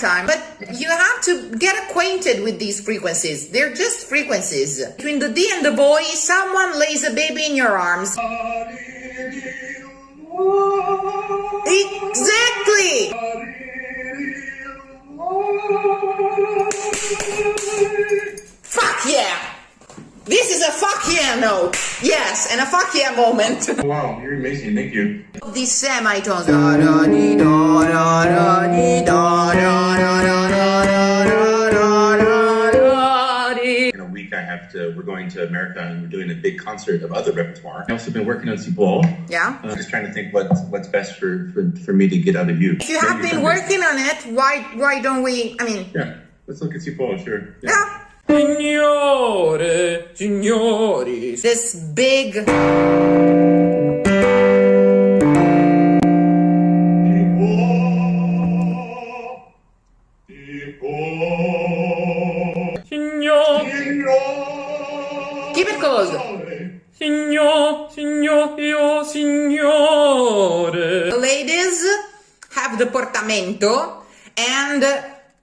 time, but you have to get acquainted with these frequencies. They're just frequencies. Between the D and the boy, someone lays a baby in your arms. Exactly! Fuck yeah! This is a fuck yeah note. Yes, and a fuck yeah moment. Wow, you're amazing. Thank you. These semitones. In a week, we're going to America and we're doing a big concert of other repertoire. I've also been working on Cipoll. Yeah. Just trying to think what's best for me to get out of you. If you have been working on it, why don't we, Yeah, let's look at Cipoll, sure. Yeah. Signore, signori. This big... Keep it close. Signore. The ladies have the portamento, and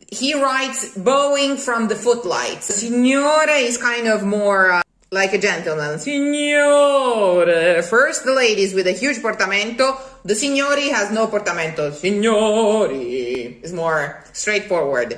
he writes bowing from the footlights. Signore is kind of more like a gentleman. Signore. First, the ladies with a huge portamento. The signori has no portamento. Signori is more straightforward.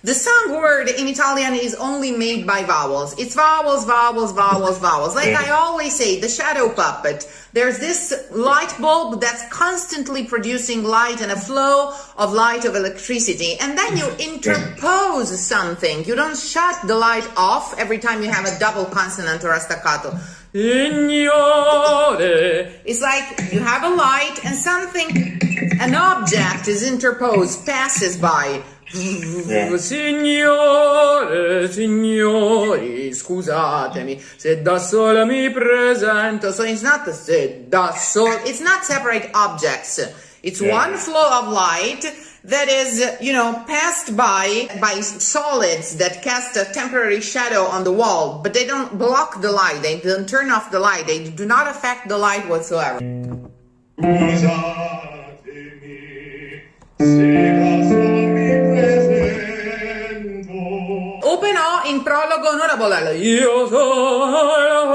The sound word in Italian is only made by vowels. It's vowels, vowels, vowels, vowels. Like I always say, the shadow puppet. There's this light bulb that's constantly producing light and a flow of light of electricity. And then you interpose something. You don't shut the light off every time you have a double consonant or a staccato. Signore. It's like you have a light and something, an object is interposed, passes by. Signore, signori, scusatemi, se da sola mi presento. So it's not se da sol, it's not separate objects. It's one flow of light that is, passed by solids that cast a temporary shadow on the wall, but they don't block the light, they don't turn off the light, they do not affect the light whatsoever. Open O in prologo, non a bolella. Io sono il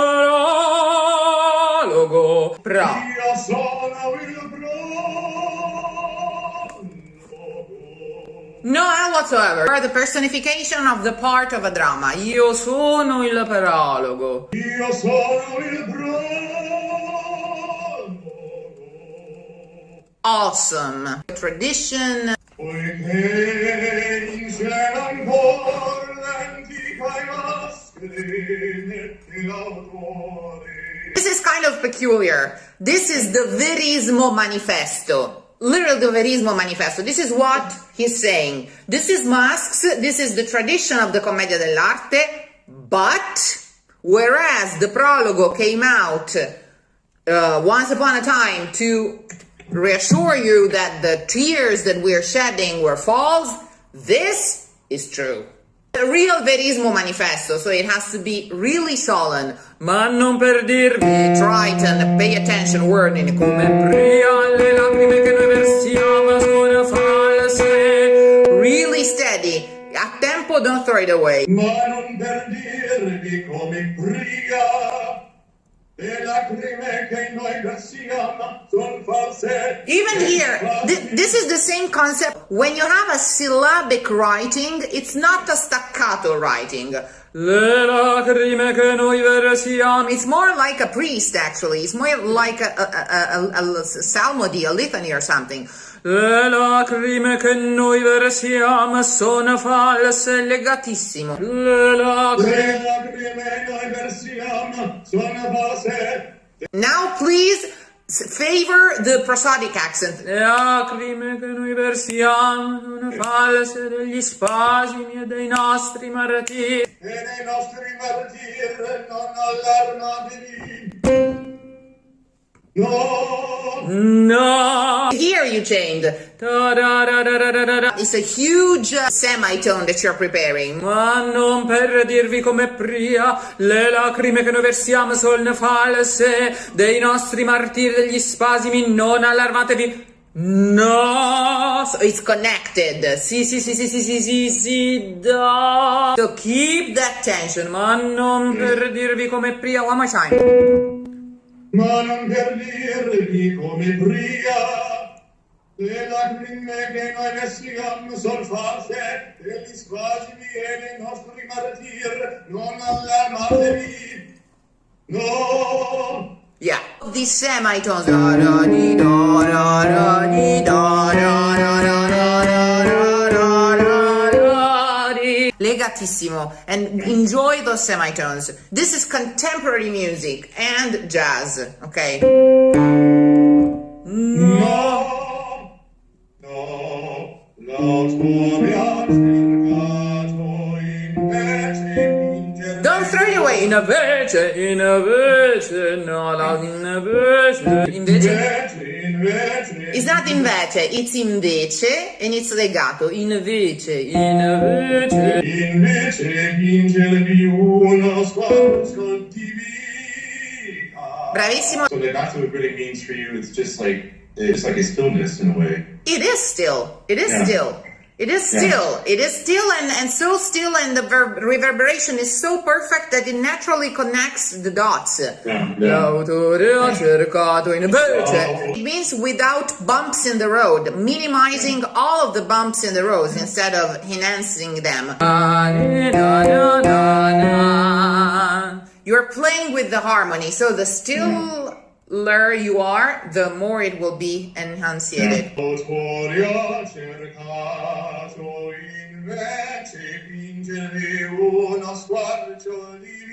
prologo. Pro. Io sono il No L whatsoever. You are the personification of the part of a drama. Io sono il prologo. Io sono il Awesome. Tradition. Poiché in cielo ancora l'antica maschera dell'autore. This is kind of peculiar. This is the Verismo Manifesto. Literally the Verismo Manifesto. This is what he's saying. This is masks. This is the tradition of the Commedia dell'arte. But whereas the Prologo came out once upon a time to reassure you that the tears that we're shedding were false, this is true. A real Verismo Manifesto, so it has to be really solemn. Ma non per dirvi, Triton, pay attention, wording. come pria le lacrime che noi versiamo sono false. Really steady. A tempo, don't throw it away. Ma non per dirvi come pria le lacrime che noi versiamo sono false. Even here, this is the same concept. When you have a syllabic writing, it's not a staccato writing. Le lacrime che noi versiamo. It's more like a priest, actually. It's more like a psalmody, a litany or something. Le lacrime che noi versiamo sono false. Legatissimo. Le lacrime noi versiamo sono false. Now, please favor the prosodic accent. Le lacrime che noi versiamo sono false degli spasimi e dei nostri martiri. E dei nostri martiri non allarmatevi. No. No. Here you changed. Ta-da-da-da-da-da-da. It's a huge semitone that you're preparing. Ma non per dirvi come pria le lacrime che noi versiamo sono false dei nostri martiri degli spasimi, non allarmatevi. No, So it's connected. sì, da. So keep that tension. Ma non per dirvi come pria, one more time. Ma non per dirvi come pria, le lacrime che noi versiamo son false, degli spasimi e dei nostri martir, non allarmatevi. No! Yeah. These semitones. Da, da, di, da, da, da, di, da, da, da, da, da, da, da, da, da, di. Legatissimo. And enjoy those semitones. This is contemporary music and jazz. Okay? No! L'auto mi ha cercato invece vincere. Don't throw it away. Invece, no, invece. It's not invece, it's invece and it's legato. Invece. Invece vincervi uno squarcio di vita. Bravissimo. So that's what it really means for you. It's just like a stillness in a way. It is still. It is Yeah. still. It is Yeah. still. It is still and so still, and the reverberation is so perfect that it naturally connects the dots. Yeah. L'autore ha cercato invece. It means without bumps in the road, minimizing all of the bumps in the road instead of enhancing them. You're playing with the harmony, so the stiller you are, the more it will be enunciated. L'autore ha cercato invece vincervi uno squarcio di vita.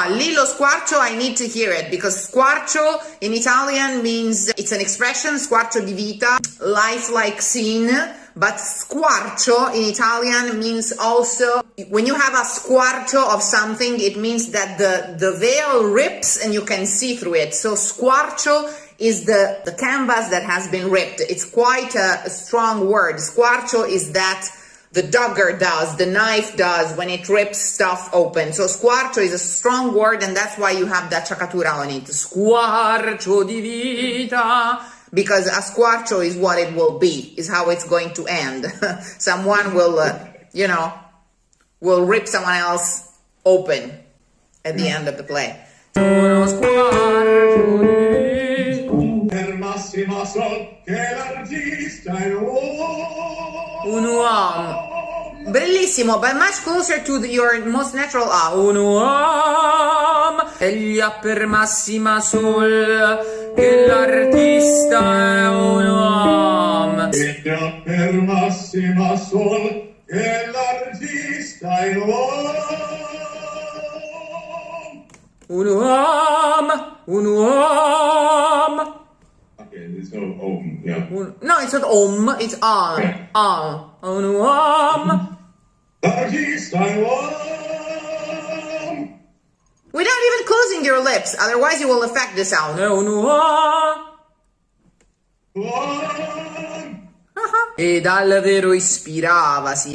Lì lo squarcio, I need to hear it, because squarcio in Italian means, it's an expression, squarcio di vita, life-like scene, but squarcio in Italian means also, when you have a squarcio of something, it means that the veil rips and you can see through it. So squarcio is the canvas that has been ripped. It's quite a strong word. Squarcio is that the dagger does, the knife does when it rips stuff open. So squarcio is a strong word, and that's why you have that acciaccatura on it. Squarcio di vita. Because a squarcio is what it will be, is how it's going to end. Someone will, will rip someone else open at the end of the play. Uno squarcio di Per massima sol che l'artista è un uomo. Bellissimo, but much closer to your most natural Un uomo. Egli ha per massima sol che l'artista è un uomo. E già per massima sol che l'artista è Un uomo. Okay, there's no yeah. No, it's not it's all. Un uomo. l'artista è Without even closing your lips, otherwise you will affect the sound. È un uomo. E dal vero ispiravasi.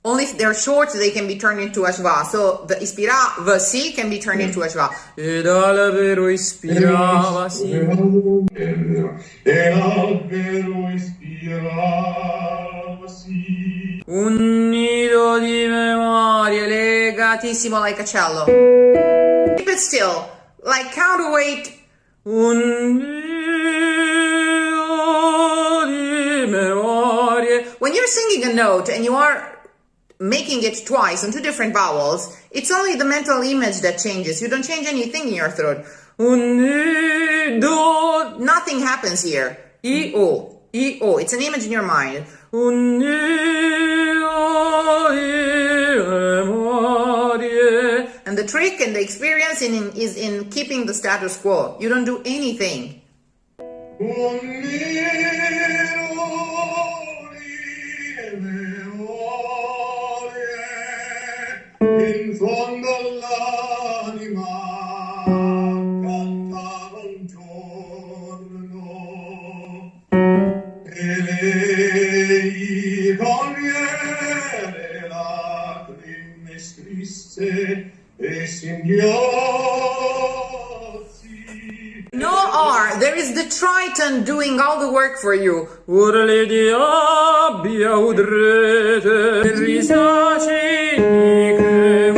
Only if they're short, they can be turned into a schwa. So the ispiravasi can be turned into a schwa. E dal vero ispiravasi. e l'albero ispiravasi. Un nido di memorie Legatissimo like a cello. Keep it still, like counterweight. Un nido di memorie. When you're singing a note and you are making it twice on two different vowels, it's only the mental image that changes. You don't change anything in your throat. Un nido. Nothing happens here. E-O. E-O. It's an image in your mind. Un nido di memorie. And the trick and the experience is in keeping the status quo. You don't do anything. Un nido di memorie in fondo all'anima cantare. e singhiozzi. No R, there is the triton doing all the work for you. Urli di abbia udrete, risaci che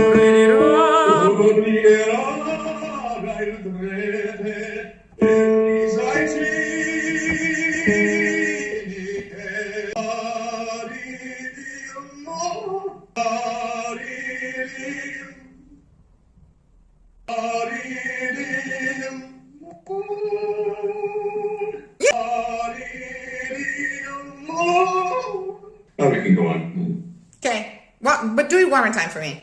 Urlierà il drete e risai ciniche. Aridirmo, aridirmo. Oh, we can go on. Okay, well, but do it one more time for me.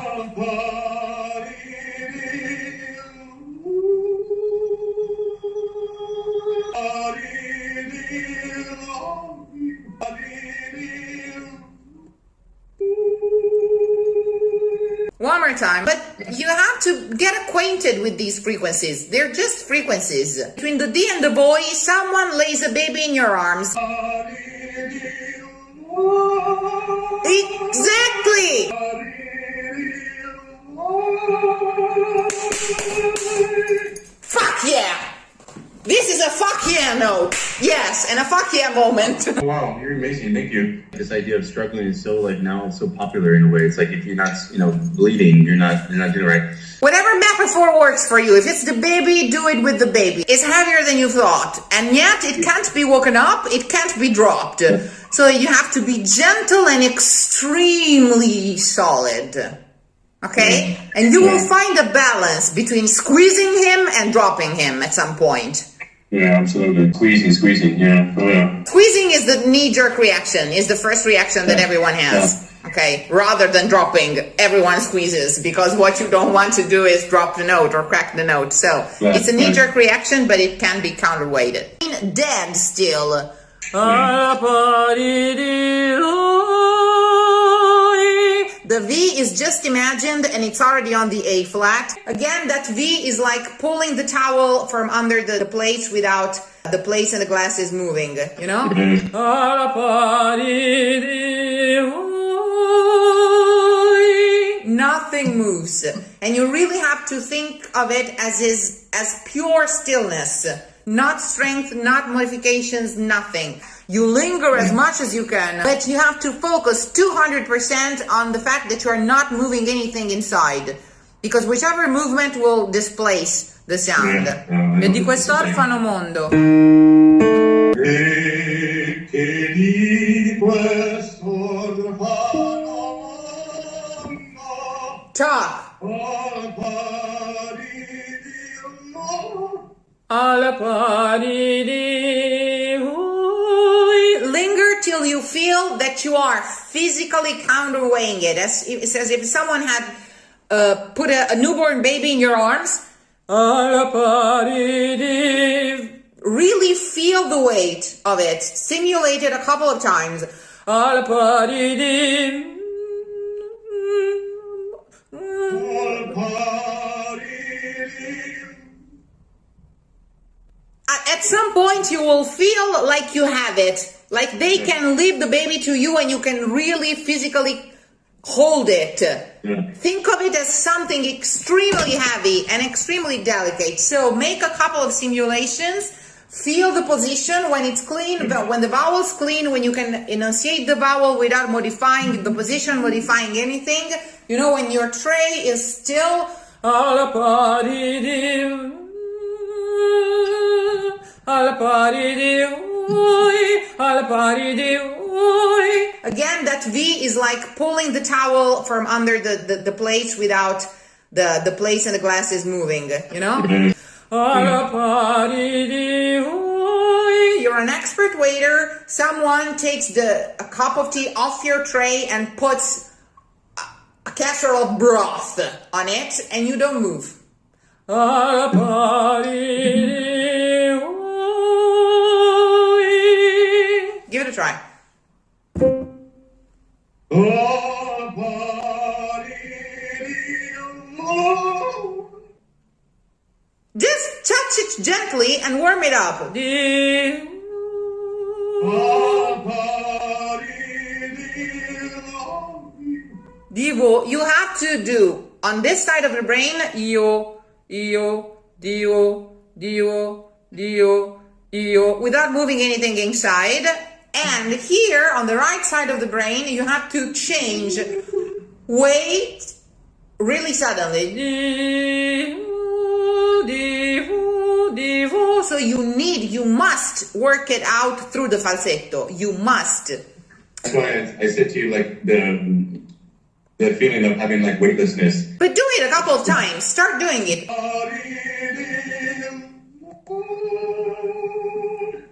One more time, but you have to get acquainted with these frequencies. They're just frequencies. Between the D and the boy, someone lays a baby in your arms. Exactly! Fuck yeah! This is a fuck yeah note. Yes, and a fuck yeah moment. Oh, wow, you're amazing. Thank you. This idea of struggling is so like now so popular in a way. It's like if you're not, bleeding, you're not doing it right. Whatever metaphor works for you. If it's the baby, do it with the baby. It's heavier than you thought, and yet it can't be woken up, it can't be dropped. So you have to be gentle and extremely solid. Okay? And you will find a balance between squeezing him and dropping him at some point. Yeah, absolutely. Squeezing, yeah. Oh, yeah. Squeezing is the knee-jerk reaction, is the first reaction that everyone has. Okay, rather than dropping, everyone squeezes, because what you don't want to do is drop the note or crack the note. So it's a knee-jerk reaction, but it can be counterweighted. Dead still. The V is just imagined and it's already on the A flat. Again, that V is like pulling the towel from under the plates without the plates and the glasses moving, you know? Nothing moves. And you really have to think of it as pure stillness. Not strength, not modifications, nothing. You linger as much as you can, but you have to focus 200% on the fact that you are not moving anything inside, because whichever movement will displace the sound. E di quest'orfano mondo. E che di quest'orfano mondo Talk. Alla pari di Linger till you feel that you are physically counterweighing it. It says if someone had put a newborn baby in your arms, alla pari di really feel the weight of it. Simulate it a couple of times. alla pari di At some point you will feel like you have it, like they can leave the baby to you and you can really physically hold it. Think of it as something extremely heavy and extremely delicate. So make a couple of simulations, feel the position when it's clean, when the vowel's clean, when you can enunciate the vowel without modifying the position, modifying anything. You know, when your tray is still. alla pari di alla pari di alla pari di Again, that V is like pulling the towel from under the plates without the plates and the glasses moving, you know? alla pari di You're an expert waiter. Someone takes a cup of tea off your tray and puts a casserole of broth on it, and you don't move. alla pari di Give it a try. Just touch it gently and warm it up. Divo, you have to do On this side of the brain, Io, Dio, without moving anything inside. And here on the right side of the brain, you have to change weight really suddenly. So you must work it out through the falsetto. You must. That's why I said to you, like, the feeling of having, like, weightlessness. But do it a couple of times. Start doing it.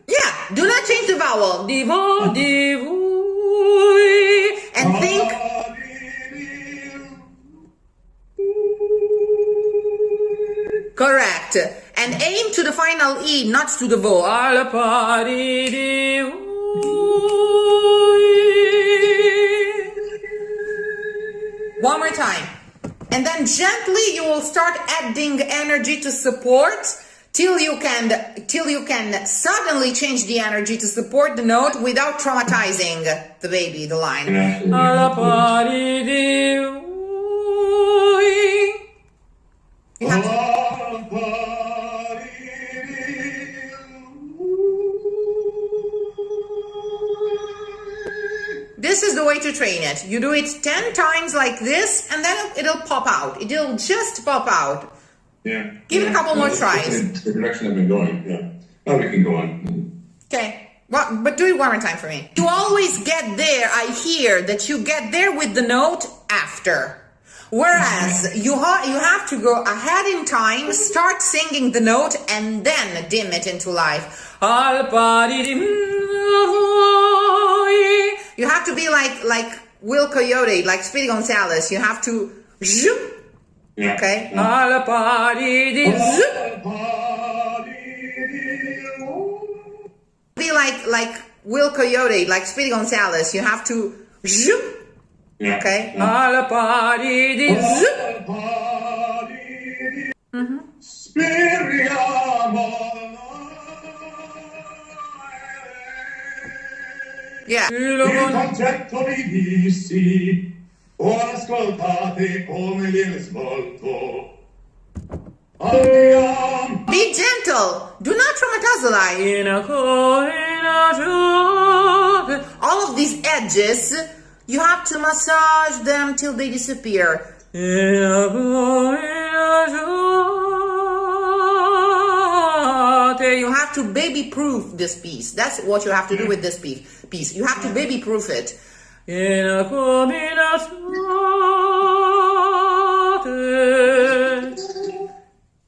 Yeah, do not change the vowel. And think. Correct. And aim to the final E, not to the vo. al pari di One more time. And then gently you will start adding energy to support till you can suddenly change the energy to support the note without traumatizing the baby, the line. al pari di You have to- This is the way to train it. You do it 10 times like this, and then it'll pop out. It'll just pop out. Yeah. Give it a couple more That's tries. the direction I've been going, yeah. Oh, we can go on. Okay. Well, but do it one more time for me. To always get there, I hear that you get there with the note after. Whereas you have to go ahead in time, start singing the note, and then dim it into life. al pari di You have to be like Will Coyote, like Speedy Gonzales. You have to zoom. Yeah. Okay. al pari di Be like Will Coyote, like Speedy Gonzales. You have to zoom. Yeah. Okay. al pari di Speriamo. Yeah. Il concetto mi dissi, ora ascoltate come viene svolto. Andiamo. Be gentle. Do not traumatize the life. All of these edges, you have to massage them till they disappear. You have to baby-proof this piece. That's what you have to do with this piece. You have to baby-proof it.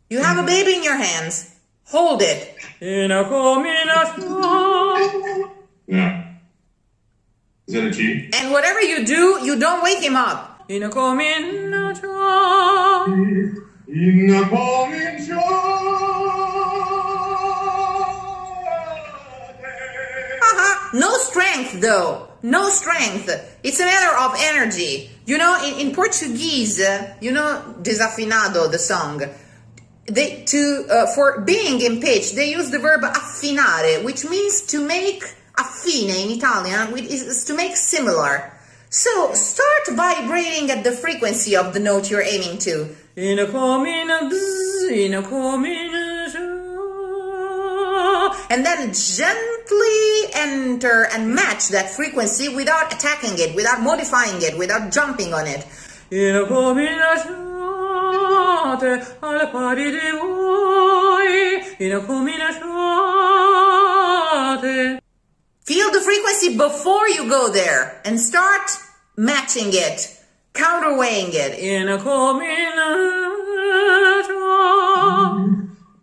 You have a baby in your hands. Hold it. Yeah. Is that a G? And whatever you do, you don't wake him up. No strength, though. No strength. It's a matter of energy. You know, in Portuguese, you know, desafinado, the song. For being in pitch, they use the verb affinare, which means to make affine in Italian, which is to make similar. So start vibrating at the frequency of the note you're aiming to. And then gently enter and match that frequency without attacking it, without modifying it, without jumping on it. Feel the frequency before you go there and start matching it, counterweighing it.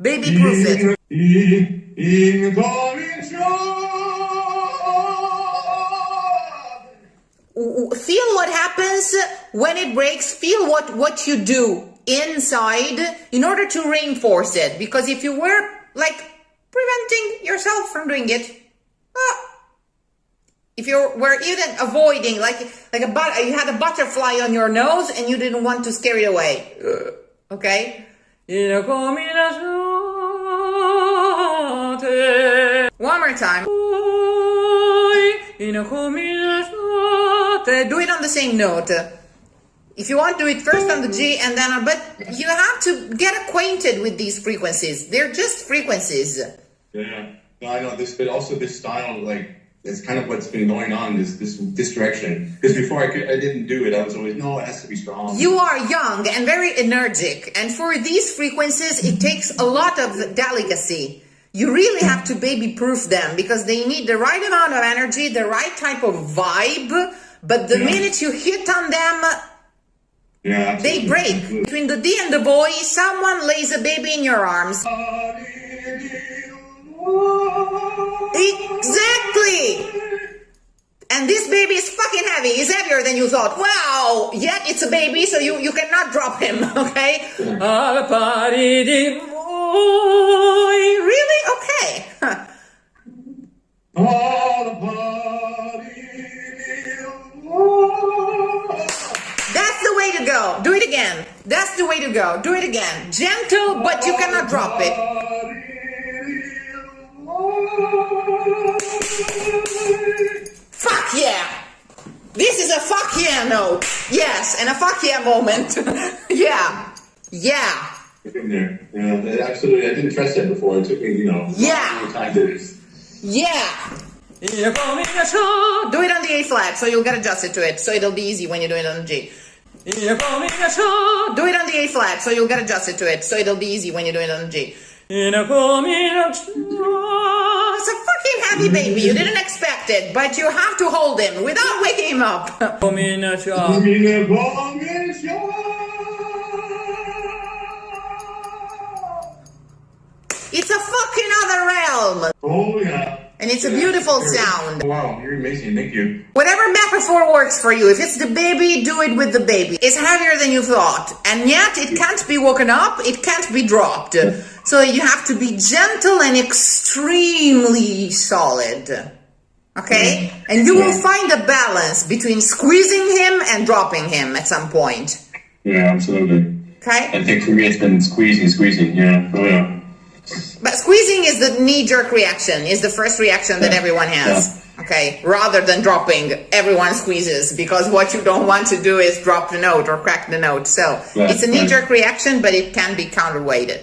Baby proof it. Feel what happens when it breaks. Feel what you do inside in order to reinforce it. Because if you were like preventing yourself from doing it, if you were even avoiding, like you had a butterfly on your nose and you didn't want to scare it away, okay? One more time. Do it on the same note. If you want, do it first on the G and then on, but you have to get acquainted with these frequencies. They're just frequencies. Yeah, no, I know this, but also this style, like, it's kind of what's been going on, this direction. Because before I didn't do it, I was always, no, it has to be strong. You are young and very energetic, and for these frequencies, it takes a lot of delicacy. You really have to baby-proof them because they need the right amount of energy, the right type of vibe, but the minute you hit on them, they break. Between the D and the boy, someone lays a baby in your arms. Exactly! And this baby is fucking heavy. He's heavier than you thought. Wow! Yet it's a baby, so you cannot drop him, okay? Al pari di voi. Really? Okay. Huh. That's the way to go. Do it again. That's the way to go. Do it again. Gentle, but you cannot drop it. Fuck yeah! This is a fuck yeah note. Yes, and a fuck yeah moment. Yeah. Yeah. Yeah, absolutely. I didn't trust that before. It took me, a long time to do this. Yeah. Do it on the A flat, so you'll get adjusted to it. So it'll be easy when you do it on the G. Do it on the A flat, so you'll get adjusted to it. So it'll be easy when you do it on the G. It's a fucking heavy baby. You didn't expect it, but you have to hold him without waking him up. It's a fucking other realm. Oh, yeah. And it's a beautiful sound. Wow, you're amazing. Thank you. Whatever metaphor works for you. If it's the baby, do it with the baby. It's heavier than you thought. And yet it can't be woken up. It can't be dropped. So you have to be gentle and extremely solid. Okay? And you will find a balance between squeezing him and dropping him at some point. Yeah, absolutely. Okay? I think for me it's been squeezing. Yeah. Oh, yeah. But squeezing is the knee-jerk reaction, is the first reaction that everyone has, okay? Rather than dropping, everyone squeezes, because what you don't want to do is drop the note or crack the note. So it's a knee-jerk reaction, but it can be counterweighted.